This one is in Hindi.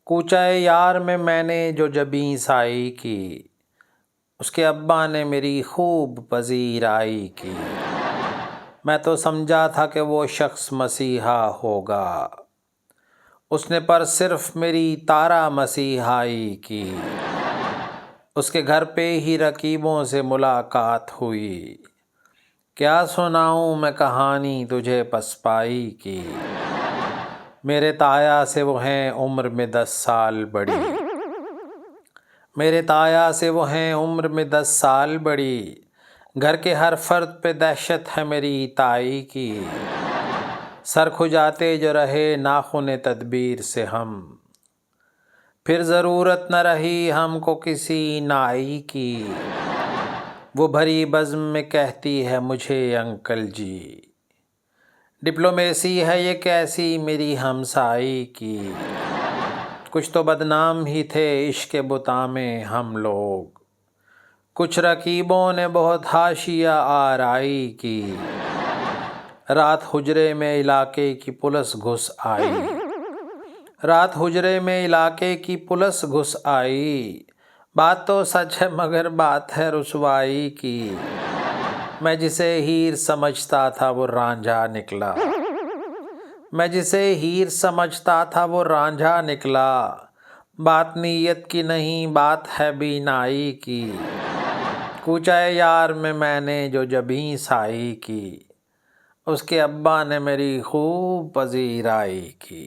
कूचाए यार में मैंने जो जबीं साई की, उसके अब्बा ने मेरी खूब पजीराई की। मैं तो समझा था कि वो शख्स मसीहा होगा, उसने पर सिर्फ मेरी तारा मसीहाई की। उसके घर पे ही रकीबों से मुलाकात हुई, क्या सुनाऊं मैं कहानी तुझे पसपाई की। मेरे ताया से वो हैं उम्र में 10 साल बड़ी, मेरे ताया से वो हैं उम्र में 10 साल बड़ी। घर के हर फर्द पे दहशत है मेरी ताई की। सर खुजाते जो रहे नाखुन तदबीर से हम, फिर ज़रूरत न रही हमको किसी नाई की। वो भरी बज़्म में कहती है मुझे अंकल जी, डिप्लोमेसी है ये कैसी मेरी हमसाई की। कुछ तो बदनाम ही थे इश्क़ बुता में हम लोग, कुछ रकीबों ने बहुत हाशिया आराई की। रात हुजरे में इलाके की पुलिस घुस आई, रात हुजरे में इलाके की पुलिस घुस आई। बात तो सच है मगर बात है रुसवाई की। मैं जिसे हीर समझता था वो रांझा निकला, मैं जिसे हीर समझता था वो रांझा निकला। बात नीयत की नहीं बात है बीनाई की। कूचाए यार में मैंने जो जबीं साई की, उसके अब्बा ने मेरी खूब पजीराई की।